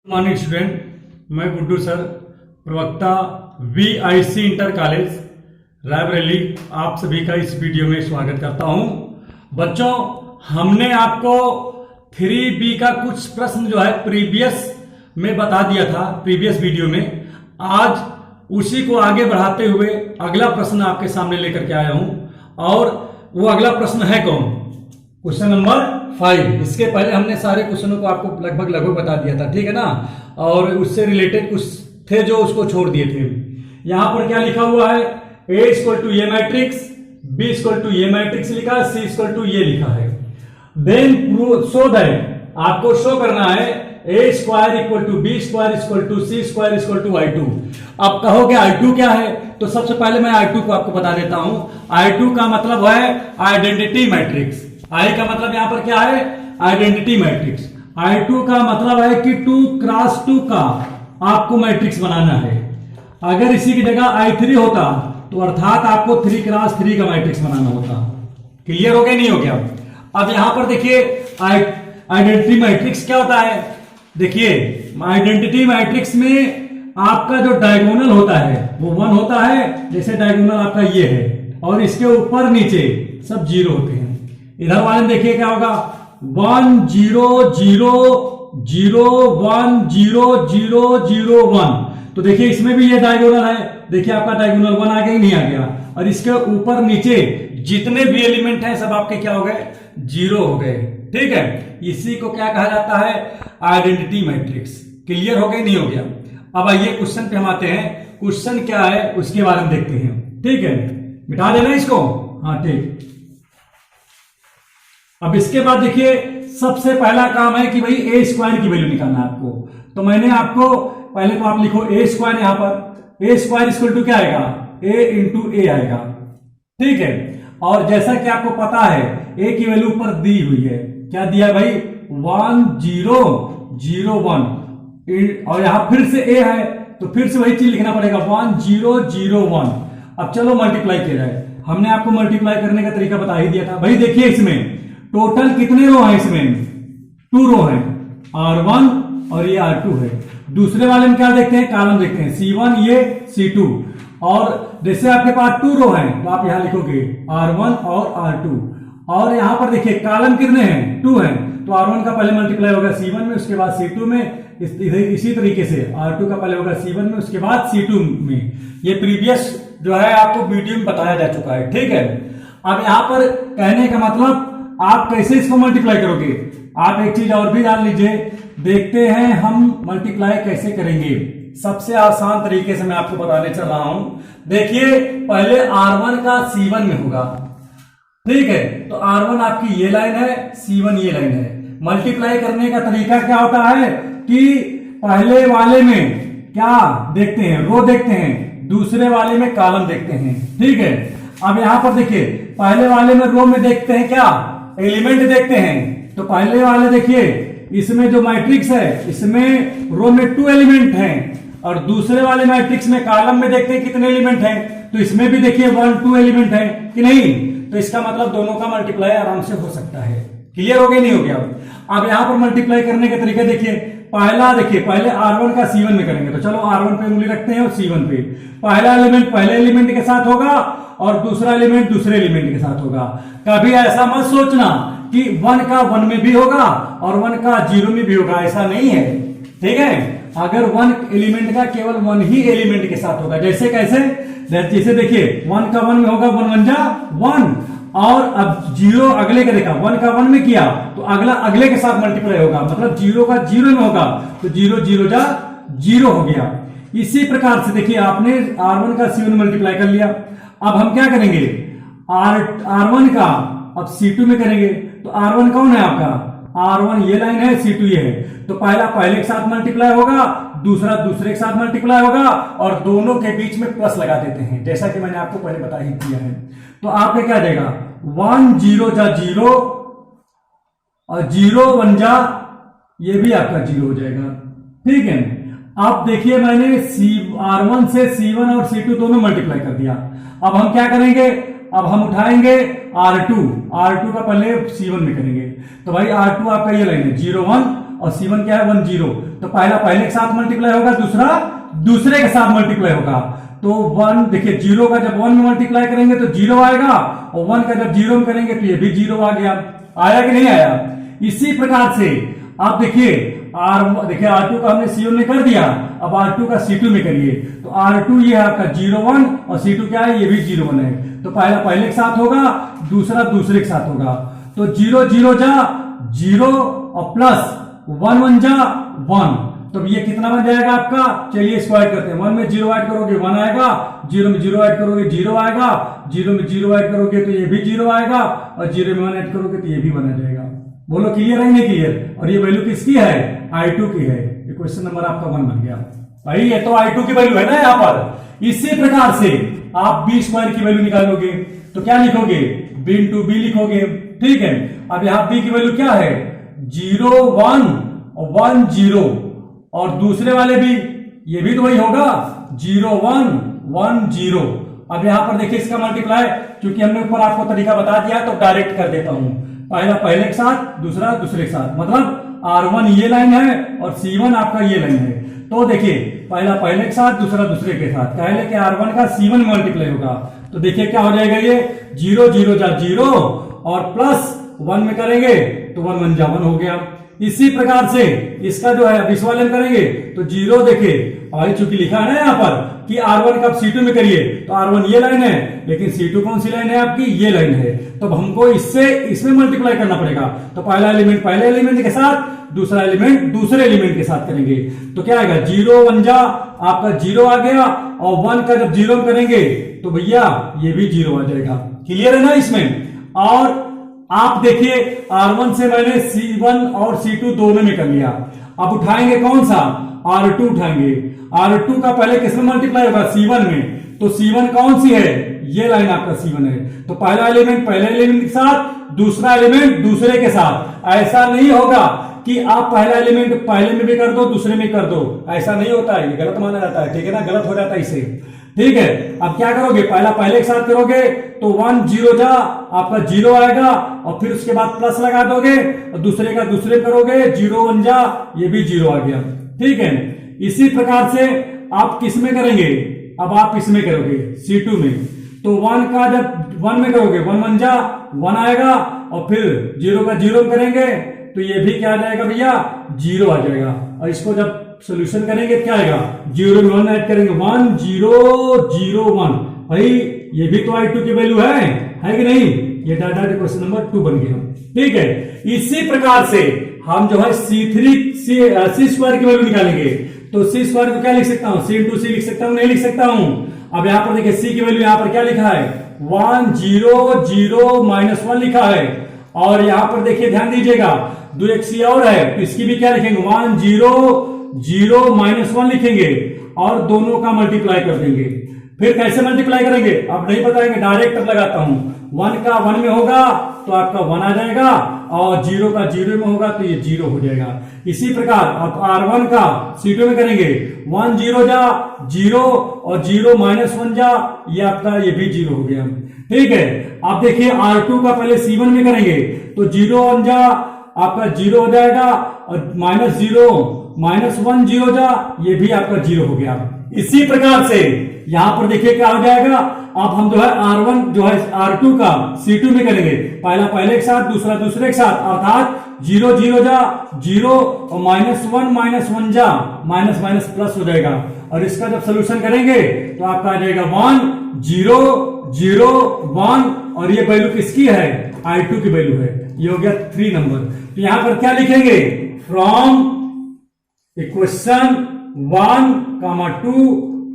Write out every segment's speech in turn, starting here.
Morning student, मैं Guddu sir, प्रवक्ता VIC inter college Raebareli, आप सभी का इस वीडियो में स्वागत करता हूं। बच्चों, हमने आपको 3B का कुछ प्रश्न जो है प्रीवियस में बता दिया था, प्रीवियस वीडियो में। आज उसी को आगे बढ़ाते हुए अगला प्रश्न आपके सामने लेकर के आया हूं। और वो अगला प्रश्न है कौन? Question number 5। इसके पहले हमने सारे क्वेश्चनों को आपको लगभग बता दिया था, ठीक है ना। और उससे रिलेटेड कुछ थे जो उसको छोड़ दिए थे। यहां पर क्या लिखा हुआ है? A equal to a matrix, B equal to a matrix लिखा है, C इक्वल टू ये लिखा है। देन शो दैट, आपको शो करना है A square equal to B square equal to C square equal to I2। अब कहोगे I2 क्या है? तो सबसे पहले मैं I2 को आपको बता देता हूं। I2 का मतलब है आइडेंटिटी मैट्रिक्स। I का मतलब यहां पर क्या है? Identity matrix. I2 का मतलब है कि 2 क्रॉस 2 का आपको मैट्रिक्स बनाना है। अगर इसी की जगह I3 होता तो अर्थात आपको 3 क्रॉस 3 का मैट्रिक्स बनाना होता। क्लियर हो गया नहीं हो गया? अब यहां पर देखिए आइडेंटिटी मैट्रिक्स क्या होता है। देखिए आइडेंटिटी मैट्रिक्स में आपका जो डायगोनल होता है वो 1 होता है। जैसे डायगोनल आपका ये है और इसके ऊपर नीचे सब 0 होते हैं। इधर वाले में देखिए क्या होगा, 1 0 0 0 1 0 0 0 1। तो देखिए इसमें भी ये डायगोनल है। देखिए आपका डायगोनल 1 आ गया कि नहीं आ गया? और इसके ऊपर नीचे जितने भी एलिमेंट हैं सब आपके क्या हो गए? 0 हो गए। ठीक है, इसी को क्या कहा जाता है? Identity matrix. क्लियर हो गया नहीं हो गया? अब आइए क्वेश्चन पे हम आते हैं। क्वेश्चन क्या है उसके बारे में देखते हैं। ठीक है, मिटा देना इसको। हाँ ठीक। अब इसके बाद देखिए सबसे पहला काम है कि भाई A स्क्वायर की वैल्यू निकालना है आपको। तो मैंने आपको पहले तो आप लिखो A स्क्वायर, यहां पर A स्क्वायर इक्वल टू क्या आएगा? A इंटू A आएगा। ठीक है, और जैसा कि आपको पता है A की वैल्यू ऊपर दी हुई है। क्या दिया भाई? 1 0 0 1। और यहां फिर से A है तो फिर से वही चीज लिखना पड़ेगा, 1 0 0 1। अब चलो मल्टीप्लाई किया जाए। हमने आपको मल्टीप्लाई करने का तरीका बता ही दिया था। भाई देखिए इसमें टोटल कितने रो हैं? इसमें 2 रो हैं, R1 और ये R2 है। दूसरे वाले में क्या देखते हैं? कॉलम देखते हैं, C1 ये C2। और जैसे आपके पास 2 रो हैं तो आप यहां लिखोगे R1 और R2। और यहां पर देखिए कॉलम कितने हैं? 2 हैं। तो R1 का पहले मल्टीप्लाई होगा C1 में, उसके बाद C2 में। इसी तरीके से R2 का पहले होगा C1 में, उसके बाद C2 में। ये प्रीवियस जो है आपको वीडियो में बताया जा चुका है। ठीक है, अब यहां पर कहने का मतलब आप कैसे इसको मल्टीप्लाई करोगे? आप एक चीज और भी जान लीजिए, देखते हैं हम मल्टीप्लाई कैसे करेंगे। सबसे आसान तरीके से मैं आपको बताने चल रहा हूं। देखिए पहले R1 का C1 में होगा। ठीक है, तो R1 आपकी ये लाइन है, C1 ये लाइन है। मल्टीप्लाई करने का तरीका क्या होता है कि पहले वाले में क्या देखते हैं? रो देखते हैं, दूसरे वाले में कॉलम देखते हैं। ठीक है, अब यहां पर देखिए पहले वाले में रो में देखते हैं क्या? एलिमेंट देखते हैं। तो पहले वाले देखिए इसमें जो मैट्रिक्स है इसमें रो में 2 एलिमेंट हैं, और दूसरे वाले मैट्रिक्स में कॉलम में देखते हैं कितने एलिमेंट हैं। तो इसमें भी देखिए 1 2 एलिमेंट है कि नहीं? तो इसका मतलब दोनों का मल्टीप्लाई आराम से हो सकता है। क्लियर हो गया नहीं हो गया? अब यहां पर मल्टीप्लाई करने के तरीके देखिए। पहला देखिए, पहले R1 का C1 में करेंगे। तो चलो R1 पे उंगली रखते हैं और C1 पे। पहला एलिमेंट पहले एलिमेंट के साथ होगा और दूसरा एलिमेंट दूसरे एलिमेंट के साथ होगा। कभी ऐसा मत सोचना कि 1 का 1 में भी होगा और 1 का 0 में भी होगा, ऐसा नहीं है। ठीक है, अगर 1 एलिमेंट का केवल 1 ही एलिमेंट के साथ होगा। जैसे कैसे? जैसे देखिए 1 का 1 में होगा 1 1 जा 1, और अब 0 अगले का देखा, 1 का 1 में किया तो अगला अगले के साथ मल्टीप्लाई होगा, मतलब 0 का 0 में होगा तो 0 0 जा 0 हो गया। इसी प्रकार से देखिए आपने R1 का C1 मल्टीप्लाई कर लिया। अब हम क्या करेंगे? R1 का अब C2 में करेंगे। तो R1 कौन है आपका? R1 ये लाइन है, C2 ये है। तो पहला पहले के साथ मल्टीप्लाई होगा, दूसरा दूसरे के साथ मल्टीप्लाई होगा, और दोनों के बीच में प्लस लगा देते हैं, जैसा कि मैंने आपको पहले बता ही दिया है। तो आपका क्या देगा? 1 0 जा 0 और 0 1 जा, ये भी आपका 0 हो जाएगा। ठीक है, अब देखिए मैंने R1 से C1 और C2 दोनों मल्टीप्लाई कर दिया। अब हम क्या करेंगे? अब हम उठाएंगे R2 का पहले C1 में करेंगे। तो भाई R2 आपका ये लाइन है 0 1 और C1 क्या है 1 0। तो पहला पहले के साथ मल्टीप्लाई होगा, दूसरा दूसरे के साथ मल्टीप्लाई होगा। तो 1 देखिए 0 का जब 1 में मल्टीप्लाई करेंगे तो 0 आएगा, और 1 का जब 0 में करेंगे तो ये भी 0 आ गया। आया कि नहीं आया? इसी प्रकार से आप देखिए देखिए R2 का हमने C1 में कर दिया, अब R2 का C2 में करिए। तो R2 ये आपका 0 1 और C2 क्या है, ये भी 0 1 है। तो पहला पहले के साथ होगा, दूसरा दूसरे के साथ होगा। तो 0 0 जा 0 और प्लस 1 1 जा 1, तो ये कितना बन जाएगा आपका? चलिए इसको ऐड करते हैं। 1 में 0 ऐड करोगे 1 आएगा, 0 में 0 ऐड करोगे 0 आएगा, 0 में 0 ऐड करोगे तो ये भी 0 आएगा, और 0 में 1 ऐड करोगे तो ये भी 1 आ जाएगा। बोलो क्लियर है नहीं क्लियर? और ये वैल्यू किसकी है? I2 की है। ये क्वेश्चन नंबर आपका 1 बन गया भाई। ये तो I2 की वैल्यू है ना यहाँ पर। इसी प्रकार से आप b स्क्वायर की वैल्यू निकालोगे तो क्या लिखोगे? b इंटू बी लिखोगे, ठीक है। अब यहाँ b की वैल्यू क्या है? 0 1 और 1 0, और दूसरे वाले भी ये भी तो वही होगा 0 1 1 0। अब यहां पर देखिए इसका मल्टीप्लाई, क्योंकि हमने ऊपर आपको तरीका बता दिया तो डायरेक्ट कर देता हूं। पहला पहले के साथ, दूसरा दूसरे के साथ, मतलब R1 ये लाइन है और C1 आपका ये लाइन है। तो देखिए पहला पहले के साथ, दूसरा दूसरे के साथ, पहले के R1 का C1 मल्टीप्लाई होगा। तो देखिए क्या हो जाएगा, ये 0 0 जा 0 और प्लस 1 में करेंगे तो 1 1 जा 1 हो गया। इसी प्रकार से इसका जो है अब इस वाले में करेंगे तो 0 देखिए, और चूंकि लिखा है ना यहाँ पर कि R1 का C2 में करिए, तो R1 ये लाइन है, लेकिन C2 कौन सी लाइन है आपकी? ये लाइन है। तो हमको इसमें मल्टीप्लाई करना पड़ेगा। तो पहला एलिमेंट पहले एलिमेंट के साथ, दूसरा एलिमेंट दूसरे एलिमेंट के साथ करेंगे। तो क्या आएगा? 0 1 जा आपका 0 आ गया, और 1 का जब 0 करेंगे तो भैया ये भी 0 आ जाएगा। क्लियर है ना इसमें? और आप देखिए R1 से मैंने C1 और C2 दोनों में कर लिया। अब उठाएंगे कौन सा? R2 उठाएंगे। R2 का पहले किसमें मल्टीप्लाई होगा? C1 में। तो C1 कौन सी है? ये लाइन आपका C1 है। तो पहला एलिमेंट पहले एलिमेंट के साथ, दूसरा एलिमेंट दूसरे के साथ। ऐसा नहीं होगा कि आप पहला एलिमेंट पहले में भी कर दो, दूसरे में कर दो, ऐसा नहीं होता है, ये गलत माना जाता है, ठीक है ना? गलत हो जाता है इससे, ठीक है। अब क्या करोगे? पहला पहले के साथ करोगे तो 1 0 जा आपका 0 आएगा, और फिर उसके बाद प्लस लगा दोगे, और दूसरे का दूसरे करोगे 0 1 जा, ये भी 0 आ गया, ठीक है। इसी प्रकार से आप किस में करेंगे? अब आप इसमें करोगे C2 में। तो 1 का जब 1 में करोगे 1 1 जा 1 आएगा, और फिर 0 का 0 में करेंगे तो ये भी क्या आ जाएगा भैया? 0 आ जाएगा। और इसको जब सोल्यूशन करेंगे क्या आएगा? 0 में 1 ऐड करेंगे 1 0 0 1। भाई ये भी तो I2 की वैल्यू है कि नहीं? ये डाटा क्वेश्चन नंबर 2 बन गया, ठीक है। इसी प्रकार से हम जो है C स्क्वायर की वैल्यू निकालेंगे। तो C स्क्वायर को क्या लिख सकता हूं? C इंटू C लिख सकता हूं? नहीं लिख सकता हूं। अब यहां पर देखिए C की वैल्यू यहां पर क्या लिखा है? 1 0 0 -1 लिखा है। और यहां पर देखिए ध्यान दीजिएगा, 2 एक C और है, तो इसकी भी क्या लिखेंगे? 1 0 0 -1 लिखेंगे, और दोनों का मल्टीप्लाई कर देंगे। फिर कैसे मल्टीप्लाई करेंगे? अब नहीं बताएंगे, डायरेक्ट लगाता हूं। 1 का 1 में होगा तो आपका 1 आ जाएगा, और 0 का 0 में होगा तो ये 0 हो जाएगा। इसी प्रकार आप R1 का C2 में करेंगे 1 0 जा 0 और 0 -1 जा, ये आपका ये भी 0 हो गया, ठीक है। आप देखिए R2 का पहले C1 में करेंगे तो 0 1 जा आपका 0 हो जाएगा, और -0 -1 0 जा, ये भी आपका 0 हो गया। इसी प्रकार से यहां पर देखिए क्या हो जाएगा? अब हम जो है R1 जो है R2 का C2 में करेंगे, पहला पहले के साथ, दूसरा दूसरे के साथ, अर्थात 0 0 जा 0 और -1 -1 जा, माइनस माइनस प्लस हो जाएगा। और इसका जब सोल्यूशन करेंगे तो आपका आ जाएगा 1 0 0 1, और ये वैल्यू किसकी है? I2 की वैल्यू है। ये हो गया 3 नंबर। तो यहां पर क्या लिखेंगे? फ्रॉम इक्वेशन 1, 2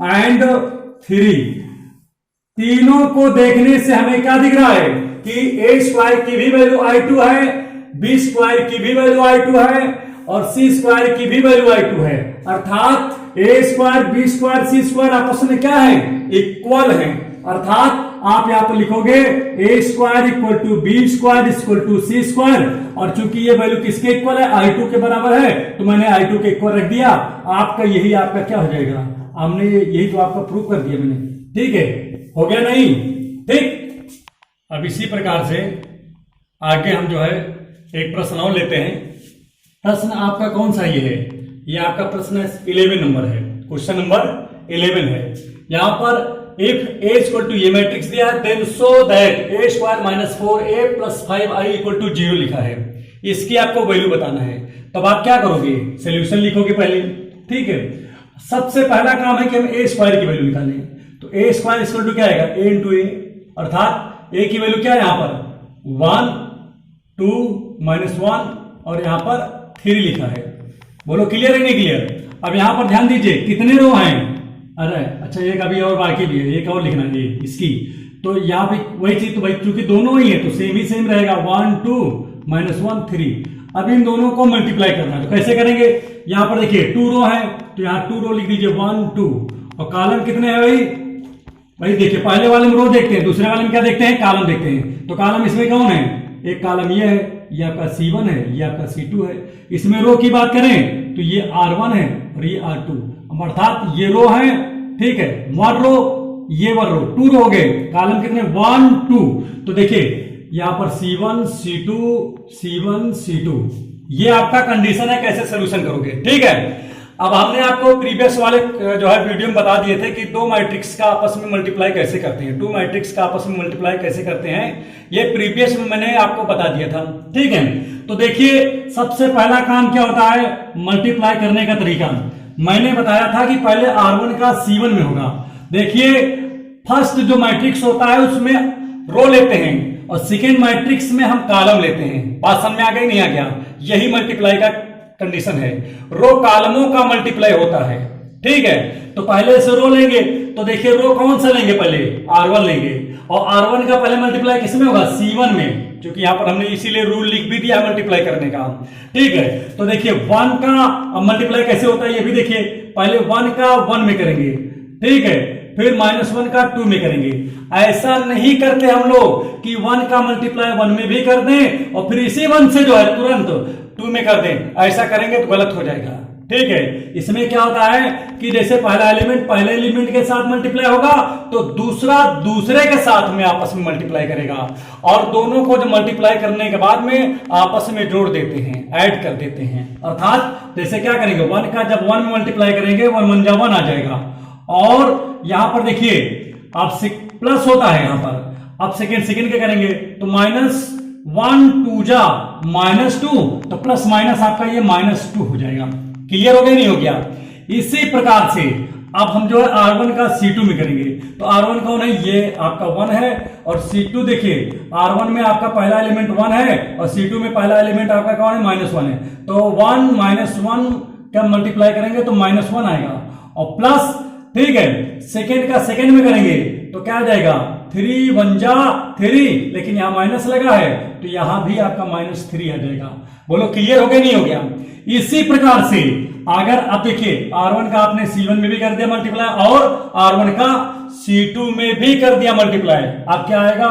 एंड 3, तीनों को देखने से हमें क्या दिख रहा है कि A स्क्वायर की भी वैल्यू I2 है, B स्क्वायर की भी वैल्यू I2 है, और C स्क्वायर की भी वैल्यू I2 है। अर्थात A square B square C square आपस में क्या है? इक्वल है। अर्थात आप यहां पर लिखोगे A square equal to B square equal to C square, और चूंकि ये वैल्यू किसके इक्वल है? I2 के बराबर है, तो मैंने I2 के इक्वल रख दिया। आपका यही आपका क्या हो जाएगा? हमने यही तो आपका प्रूव कर दिया मैंने, ठीक है। हो गया नहीं? ठीक। अब इसी प्रकार से आगे हम जो है एक प्रश्न और लेते हैं। प्रश्न आपका कौन सा ये है? ये आपका प्रश्न 11 नंबर है, क्वेश्चन नंबर 11 है। यहां पर इफ ए इक्वल टू ये मैट्रिक्स दिया है, then show that A square minus 4a plus 5i equal to 0 लिखा है। इसकी आपको वैल्यू बताना है। तब आप क्या करोगे? सोल्यूशन लिखोगे पहले, ठीक है। सबसे पहला काम है कि हम ए स्क्वायर की वैल्यू निकालें। तो ए स्क्वायर इक्वल टू क्या आएगा? ए इंटू ए, अर्थात ए की वैल्यू क्या है यहां पर? 1, 2, -1 और यहां पर 3 लिखा है। बोलो क्लियर है नहीं क्लियर? अब यहां पर ध्यान दीजिए कितने रो हैं? अरे अच्छा, एक अभी और बाकी भी है, एक और लिखना है इसकी। तो यहाँ पे वही चीज, तो भाई चूंकि दोनों ही है तो सेम ही सेम रहेगा, 1, 2, -1, 3। अब इन दोनों को मल्टीप्लाई करना है, तो कैसे करेंगे? यहां पर देखिए 2 रो है, तो यहाँ 2 रो लिख दीजिए, 1, 2। और कॉलम कितने हैं भाई? भाई देखिए पहले वाले में रो देखते हैं, दूसरे वाले में क्या देखते हैं? कॉलम देखते हैं। तो कॉलम इसमें कौन है? एक कॉलम ये है, ये आपका C1 है, ये आपका C2 है। इसमें रो की बात करें तो ये R1 है और ये R2, अर्थात ये रो है, ठीक है। 1 रो, ये 1 रो, 2 रो हो गए। कॉलम कितने? 1, 2। तो देखिए यहां पर C1, C2, C1, C2, ये आपका कंडीशन है, कैसे सोल्यूशन करोगे, ठीक है। अब हमने आपको प्रीवियस वाले जो है वीडियो में बता दिए थे कि दो मैट्रिक्स का आपस में मल्टीप्लाई कैसे करते हैं, 2 मैट्रिक्स का आपस में मल्टीप्लाई कैसे करते हैं, ये प्रीवियस में मैंने आपको बता दिया था, ठीक है। तो देखिए सबसे पहला काम क्या होता है मल्टीप्लाई करने का तरीका। मैंने बताया था कि पहले R1 का C1 में होगा। देखिए फर्स्ट जो मैट्रिक्स होता है उसमें रो लेते हैं और सेकेंड मैट्रिक्स में हम कॉलम लेते हैं। बात समझ में आ गई नहीं आ गया? यही मल्टीप्लाई का कंडीशन है, रो कॉलमों का मल्टीप्लाई होता है, ठीक है। तो पहले से रो लेंगे, तो देखिए रो कौन सा लेंगे? पहले R1 लेंगे, और R1 का पहले मल्टीप्लाई किसमें होगा? C1 में, क्योंकि यहां पर हमने इसीलिए रूल लिख भी दिया मल्टीप्लाई करने का, ठीक है। तो देखिए 1 का मल्टीप्लाई कैसे होता है ये भी देखिए, पहले 1 का 1 में करेंगे, ठीक है, फिर -1 का 2 में करेंगे। ऐसा नहीं करते हम लोग कि 1 का मल्टीप्लाई 1 में भी कर दें और फिर इसी 1 से जो है तुरंत 2 में कर दें। ऐसा करेंगे तो गलत हो जाएगा, ठीक है। इसमें क्या होता है कि जैसे पहला एलिमेंट पहले एलिमेंट के साथ मल्टीप्लाई होगा तो दूसरा दूसरे के साथ में आपस में मल्टीप्लाई करेगा, और दोनों को जो मल्टीप्लाई करने के बाद में आपस में जोड़ देते हैं, ऐड कर देते हैं। अर्थात जैसे क्या करेंगे, 1 का जब 1 में मल्टीप्लाई करेंगे 1 1 जा 1 आ जाएगा, और यहां पर देखिए अब प्लस होता है यहां पर। अब सेकेंड के करेंगे तो -1 2 जा -2, तो प्लस माइनस आपका ये -2 हो जाएगा। क्लियर हो गया नहीं हो गया? इसी प्रकार से अब हम जो है R1 का C2 में करेंगे। तो R1 कौन है? ये आपका 1 है, और C2 देखिए R1 में आपका पहला एलिमेंट 1 है और C2 में पहला एलिमेंट आपका कौन है? -1 है। तो 1 -1 का मल्टीप्लाई करेंगे तो -1 आएगा, और प्लस, ठीक है, सेकेंड का सेकेंड में करेंगे तो क्या आ जाएगा? 3 1 जा 3, लेकिन यहां माइनस लगा है तो यहां भी आपका -3 आ जाएगा। बोलो क्लियर हो गया नहीं हो गया? इसी प्रकार से अगर अब देखिए R1 का आपने C1 में भी कर दिया मल्टीप्लाई और R1 का C2 में भी कर दिया मल्टीप्लाई, अब क्या आएगा?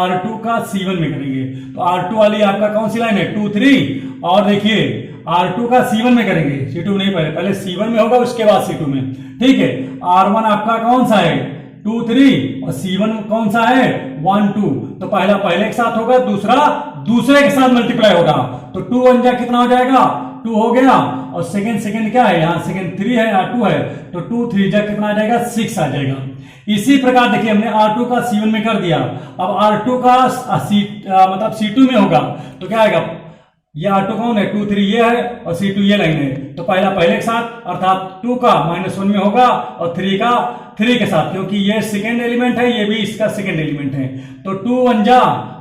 R2 का C1 में करेंगे तो R2 वाली आपका कौन सी लाइन है? 2 3, और देखिए R2 का C1 में करेंगे, C2 नहीं, पहले C1 में होगा उसके बाद C2 में, ठीक है। R1 आपका कौन सा है? 2 3, और C1 कौन सा है? 1 2। तो पहला पहले के साथ होगा, दूसरा दूसरे के साथ मल्टीप्लाई होगा, तो 2 1 जा कितना हो जाएगा? 2 हो गया, और सेकेंड क्या है? यहाँ सेकेंड 3 है, यहाँ 2 है, तो 2 3 जा कितना आ जाएगा? 6 आ जाएगा। इसी प्रकार देखिए हमने R2 का C1 में कर दिया, अब R2 का मतलब C2 में होगा तो क्या आएगा? ये R2 कौन है? 2 3 ये है, और C2 ये लाइन है, तो पहला पहले के साथ अर्थात 2 का -1 में होगा और 3 का 3 के साथ, क्योंकि ये सेकेंड एलिमेंट है, ये भी इसका सेकेंड एलिमेंट है। तो 2 1 जा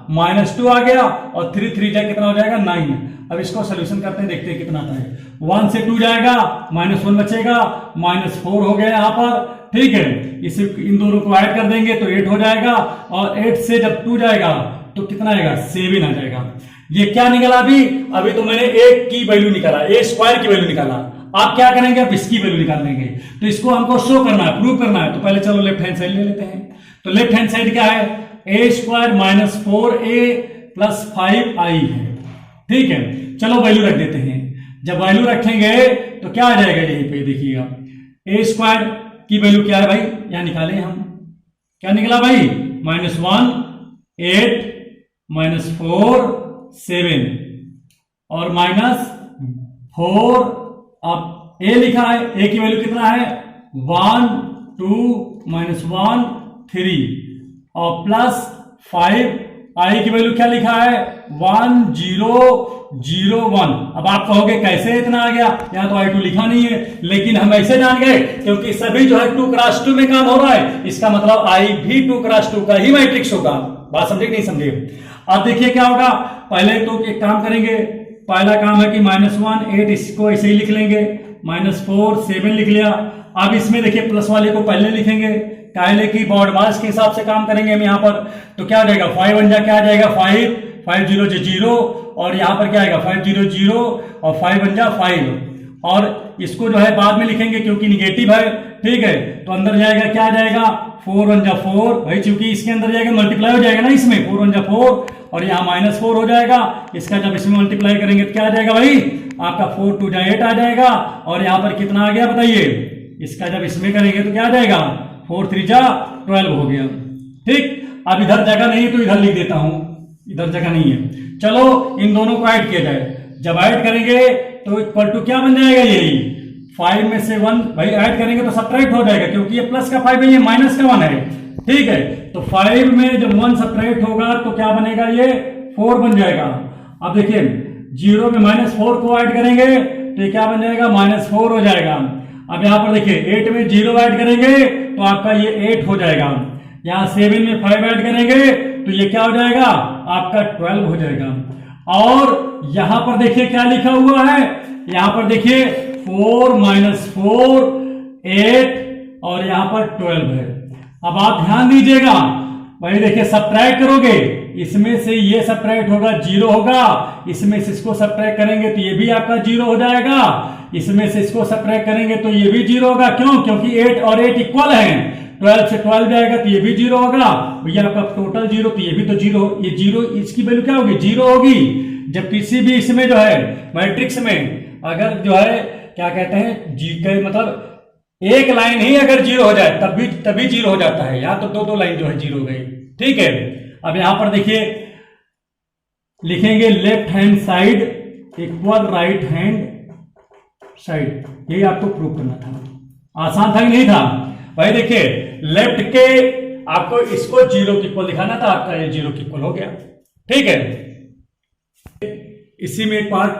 -2 आ गया, और 3 3 जा कितना हो जाएगा? 9। अब इसको सोल्यूशन करते हैं, देखते हैं कितना आता है। 1 से 2 जाएगा, -1 बचेगा, -4 हो गया यहाँ पर, ठीक है। इसे इन दोनों को ऐड कर देंगे तो 8 हो जाएगा, और 8 से जब 2 जाएगा तो कितना आएगा? 7 आ जाएगा। ये क्या निकला? अभी तो मैंने एक की वैल्यू निकाला, ए स्क्वायर की वैल्यू निकाला। आप क्या करेंगे? आप इसकी वैल्यू निकाल लेंगे। तो इसको हमको शो करना है, प्रूव करना है, तो पहले चलो लेफ्ट हैंड साइड ले लेते हैं। तो लेफ्ट हैंड साइड क्या है? ए स्क्वायर -4a प्लस 5i है, ठीक है। चलो वैल्यू रख देते हैं। जब वैल्यू रखेंगे तो क्या आ जाएगा? यहीं पे देखिएगा, ए स्क्वायर की वैल्यू क्या है भाई? यहां निकाले हम, क्या निकला भाई? -1 8 -4 7 और 4, अब ए लिखा है, ए की वैल्यू कितना है 1 2 -1 3 और प्लस 5, आई की वैल्यू क्या लिखा है 1 0 0 1। अब आप कहोगे कैसे इतना आ गया, यहाँ तो I2 लिखा नहीं है, लेकिन हम ऐसे जान गए क्योंकि सभी जो है 2x2 में काम हो रहा है, इसका मतलब I भी 2x2 का ही मैट्रिक्स होगा। बात समझे कि नहीं समझे? अब देखिए क्या होगा, पहले तो एक काम करेंगे, पहला काम है कि -1 8, इसको ऐसे ही लिख लेंगे, -4 7 लिख लिया। अब इसमें देखिए प्लस वाले को पहले लिखेंगे, काहे की बॉड मास के हिसाब से काम करेंगे हम यहाँ पर। तो क्या हो जाएगा 5 1 जा क्या आ जाएगा 5 5 0 0 और यहाँ पर क्या आएगा 5 0 0 और 5 1 जा 5 और इसको जो है बाद में लिखेंगे क्योंकि निगेटिव है, ठीक है। तो अंदर जाएगा क्या आ जाएगा 4 1 जा 4, भाई चूंकि इसके अंदर जाएगा मल्टीप्लाई हो जाएगा ना इसमें, 4 1 जा 4 और यहाँ -4 हो जाएगा, इसका जब इसमें मल्टीप्लाई करेंगे तो क्या आ जाएगा भाई आपका 4 2 जा 8 आ जाएगा और यहाँ पर कितना आ गया बताइए, इसका जब इसमें करेंगे तो क्या आ जाएगा 4 3 जा 12 हो गया, ठीक। अब इधर जगह नहीं है तो इधर लिख देता हूं, इधर जगह नहीं है। चलो इन दोनों को ऐड किया जाए, जब ऐड करेंगे तो इक्वल टू क्या बन जाएगा, यही 5 में से 1 भाई ऐड करेंगे तो सब्ट्रैक्ट हो जाएगा क्योंकि ये प्लस का 5 है, ये माइनस का 1 है, ठीक है। तो 5 में जब 1 सब्ट्रैक्ट होगा तो क्या बनेगा, ये 4 बन जाएगा। अब देखिए 0 में -4 को ऐड करेंगे तो ये क्या बन जाएगा -4 हो जाएगा। अब यहाँ पर देखिए 8 में 0 ऐड करेंगे तो आपका ये 8 हो जाएगा, यहाँ 7 में 5 ऐड करेंगे तो ये क्या हो जाएगा आपका 12 हो जाएगा। और यहां पर देखिए क्या लिखा हुआ है, यहां पर देखिए 4 -4 8 और यहां पर 12 है। अब आप ध्यान दीजिएगा भाई, देखिए सब्ट्रैक्ट करोगे, इसमें से ये सब्ट्रैक्ट होगा 0 होगा, इसमें से इसको सब्ट्रैक्ट करेंगे तो ये भी आपका 0 हो जाएगा, इसमें से इसको सब्ट्रैक्ट करेंगे तो ये भी 0 होगा। क्यों? क्योंकि 8 और 8 इक्वल हैं, 12 से 12 जाएगा तो ये भी 0 होगा, भैया आपका टोटल 0 तो ये भी तो 0, ये 0 इसकी वैल्यू क्या होगी 0 होगी। जब किसी भी इसमें जो है मैट्रिक्स में अगर जो है क्या कहते हैं जी के मतलब एक लाइन ही अगर 0 हो जाए तभी 0 हो जाता है, यहाँ तो दो लाइन जो है 0 हो गई, ठीक है। अब यहां पर देखिए लिखेंगे left hand side equal right hand side, यही आपको प्रूव करना था। आसान था कि नहीं था भाई? देखिए लेफ्ट के आपको इसको 0 के इक्वल दिखाना था, आपका ये 0 के इक्वल हो गया, ठीक है। इसी में एक पार्ट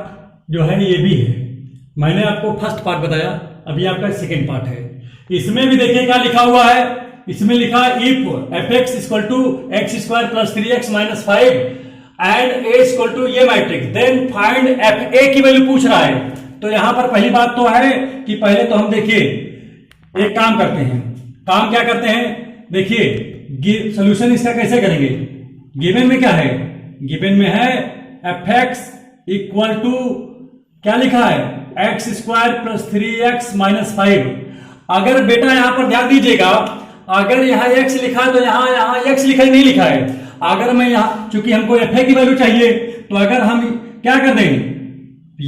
जो है ये भी है, मैंने आपको फर्स्ट पार्ट बताया, अभी आपका सेकेंड पार्ट है। इसमें भी देखिए क्या लिखा हुआ है, इसमें लिखा if fx equal to x² + 3x - 5 and a equal to ये मैट्रिक्स, देन फाइंड fa की वैल्यू पूछ रहा है। तो यहां पर पहली बात तो है कि पहले तो हम देखिए एक काम करते हैं, काम क्या करते हैं देखिए, सॉल्यूशन इसका कैसे करेंगे। गिवन में क्या है, गिवन में है fx इक्वल टू क्या लिखा है x² + 3x - 5। अगर बेटा यहां पर ध्यान दीजिएगा, अगर यहां x लिखा है तो यहां x लिखा ही नहीं लिखा है। अगर मैं यहां चूंकि हमको fa की वैल्यू चाहिए, तो अगर हम क्या कर दें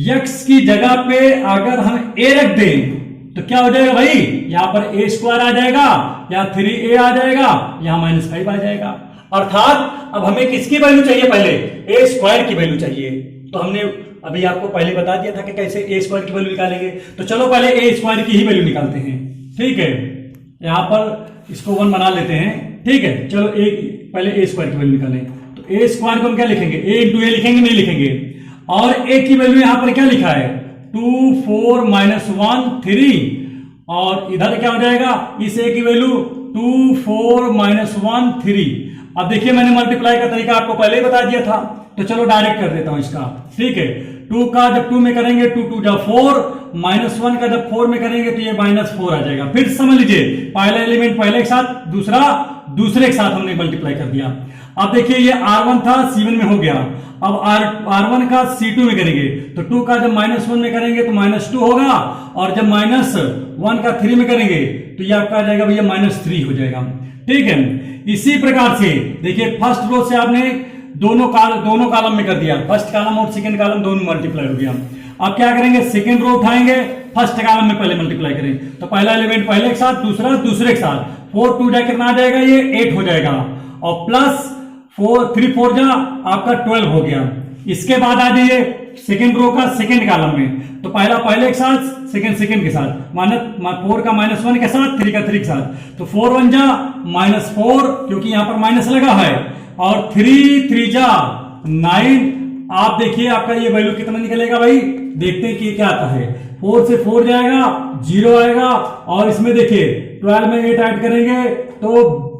x की जगह पे अगर हम a रख दें तो क्या हो जाएगा भाई, यहां पर a² आ जाएगा, यहां 3a आ जाएगा, यहां -5 आ जाएगा। अर्थात अब हमें किसकी वैल्यू चाहिए, पहले a² की वैल्यू चाहिए। तो हमने अभी आपको पहले बता दिया था कि कैसे a² की वैल्यू निकालेंगे, तो चलो पहले a² की ही वैल्यू निकालते हैं, ठीक है। यहां पर इसको 1 बना लेते हैं, ठीक है। चलो पहले a² की वैल्यू निकालें, तो a² को हम क्या लिखेंगे, a × a लिखेंगे, नहीं लिखेंगे। और a की वैल्यू यहां पर क्या लिखा है 2 4 -1 3 और इधर क्या हो जाएगा, इस a की वैल्यू 2 4 -1 3। अब देखिए मैंने मल्टीप्लाई का तरीका आपको पहले ही बता दिया था, तो चलो डायरेक्ट कर देता हूं इसका, ठीक है। 2 का जब 2 में करेंगे 2 2 जा 4, -1 का जब 4 में करेंगे तो ये -4 आ जाएगा। फिर समझ लीजिए पहला एलिमेंट पहले के साथ, दूसरा दूसरे के साथ हमने मल्टीप्लाई कर दिया। अब देखिए ये R1 था C1 में हो गया, अब R1 का C2 में करेंगे तो 2 का जब -1 में करेंगे तो -2 होगा, और जब -1 का 3 में करेंगे तो ये आपका आ जाएगा भैया -3 हो जाएगा, ठीक है। इसी प्रकार से देखिए फर्स्ट रो से आपने दोनों कॉलम में कर दिया, फर्स्ट कॉलम और सेकंड कॉलम दोनों मल्टीप्लाई हो गया। अब क्या करेंगे, सेकंड रो उठाएंगे, फर्स्ट कॉलम में पहले मल्टीप्लाई करें, तो पहला एलिमेंट पहले के साथ, दूसरा दूसरे के साथ, 4 2 जा कितना आ जाएगा, ये 8 हो जाएगा, और प्लस 3 4 जा आपका 12 हो गया। इसके बाद आ जाइए सेकेंड रो का सेकेंड कॉलम में, तो पहला पहले के साथ, सेकेंड सेकेंड के साथ, माइनस 4 का -1 के साथ, 3 का 3 के साथ, तो 4 1 जा -4 क्योंकि यहां पर माइनस लगा है, और 3 3 जा 9। आप देखिए आपका ये वैल्यू कितना निकलेगा भाई, देखते हैं कि क्या आता है। 4 से 4 जाएगा 0 आएगा, और इसमें देखिए 12 में 8 ऐड करेंगे तो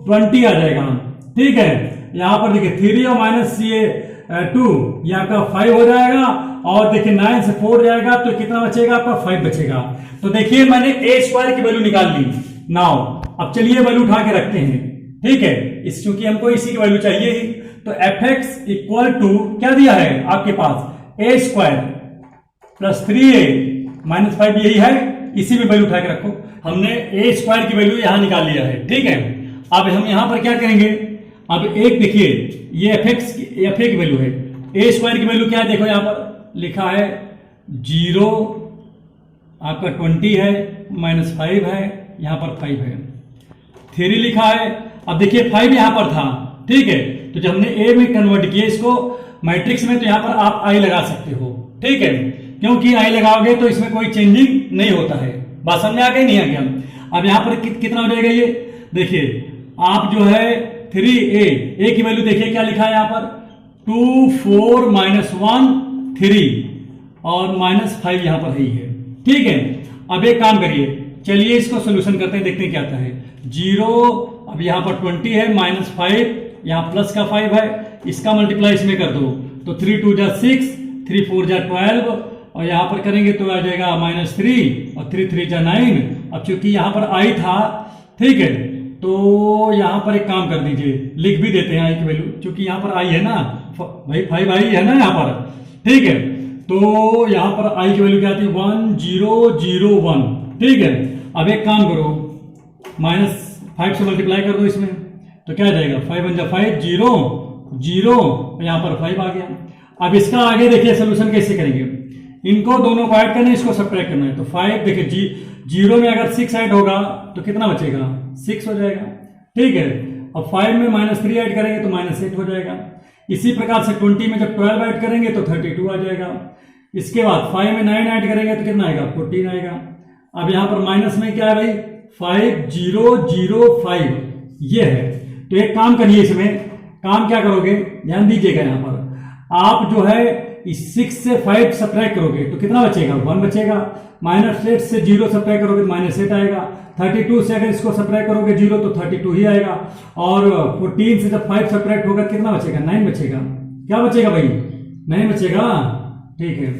20 आ जाएगा। ठीक है, यहां पर देखिए 3 और माइनस ये 2 ये आपका 5 हो जाएगा, और देखिए 9 से 4 जाएगा तो कितना बचेगा आपका 5 बचेगा। तो देखिए मैंने ए स्क्वायर की वैल्यू निकाल ली। नाउ अब चलिए वैल्यू उठा के रखते हैं। ठीक है, इस चूंकि हमको इसी की वैल्यू चाहिए ही, तो fx इक्वल टू क्या दिया है आपके पास, ए स्क्वायर प्लस 3a माइनस 5, यही है, इसी में वैल्यू उठा के रखो। हमने ए स्क्वायर की वैल्यू यहां निकाल लिया है। ठीक है, अब हम यहां पर क्या करेंगे, अब एक देखिए ये fa की वैल्यू है, ए स्क्वायर की वैल्यू क्या है, देखो यहां पर लिखा है 0, आपका 20 है, -5 है, यहां पर 5 है, 3 लिखा है। अब देखिए 5 यहां पर था। ठीक है, तो जब हमने ए में कन्वर्ट किया इसको मैट्रिक्स में, तो यहां पर आप आई लगा सकते हो। ठीक है, क्योंकि आई लगाओगे तो इसमें कोई चेंजिंग नहीं होता है। बात समझ में आ गई, नहीं आ गया। अब यहां पर कितना हो जाएगा ये देखिए, आप जो है 3a की वैल्यू देखिए क्या लिखा है यहां पर, 2 4 -1 3 और -5 यहां पर ही है। ठीक है, अब एक काम करिए, चलिए इसको सोल्यूशन करते हैं, देखते हैं क्या आता है। 0, अब यहां पर 20 है, -5 यहां प्लस का 5 है, इसका मल्टीप्लाई इसमें कर दो, तो 3 2 जा 6, 3 4 जा 12, और यहां पर करेंगे तो आ जाएगा -3 और 3 3 जा 9। अब चूंकि यहां पर आई था, ठीक है, तो यहां पर एक काम कर दीजिए, लिख भी देते हैं आई की वैल्यू, क्योंकि यहां पर आई है ना भाई, 5 आई है ना यहां पर। ठीक है, तो यहां पर आई की वैल्यू क्या आती है, 1 0 0 1। ठीक है, अब एक काम करो, -5 से मल्टीप्लाई कर दो इसमें, तो क्या आ जाएगा, 5 1 जा 5 0 0, यहां पर 5 आ गया। अब इसका आगे देखिए सोल्यूशन कैसे करेंगे, इनको दोनों को ऐड करना है, इसको सब्ट्रैक्ट करना है। तो 5 देखिए 0 में अगर 6 ऐड होगा तो कितना बचेगा, 6 हो जाएगा। ठीक है, अब 5 में -3 ऐड करेंगे तो -8 हो जाएगा। इसी प्रकार से 20 में जब 12 ऐड करेंगे तो 32 आ जाएगा। इसके बाद 5 में 9 ऐड करेंगे तो कितना आएगा, 14 आएगा। अब यहां पर माइनस में क्या है भाई, 5 0 0 5 ये है। तो एक काम करिए, इसमें काम क्या करोगे, ध्यान दीजिएगा, यहां पर आप जो है इस 6 से 5 सब्ट्रैक्ट करोगे तो कितना बचेगा, 1 बचेगा। -8 से 0 सब्ट्रैक्ट करोगे -8 आएगा। 32 से अगर इसको सब्ट्रैक्ट करोगे 0 तो 32 ही आएगा। और 14 से जब 5 सब्ट्रैक्ट होगा कितना बचेगा, 9 बचेगा। क्या बचेगा भाई, 9 बचेगा। ठीक है,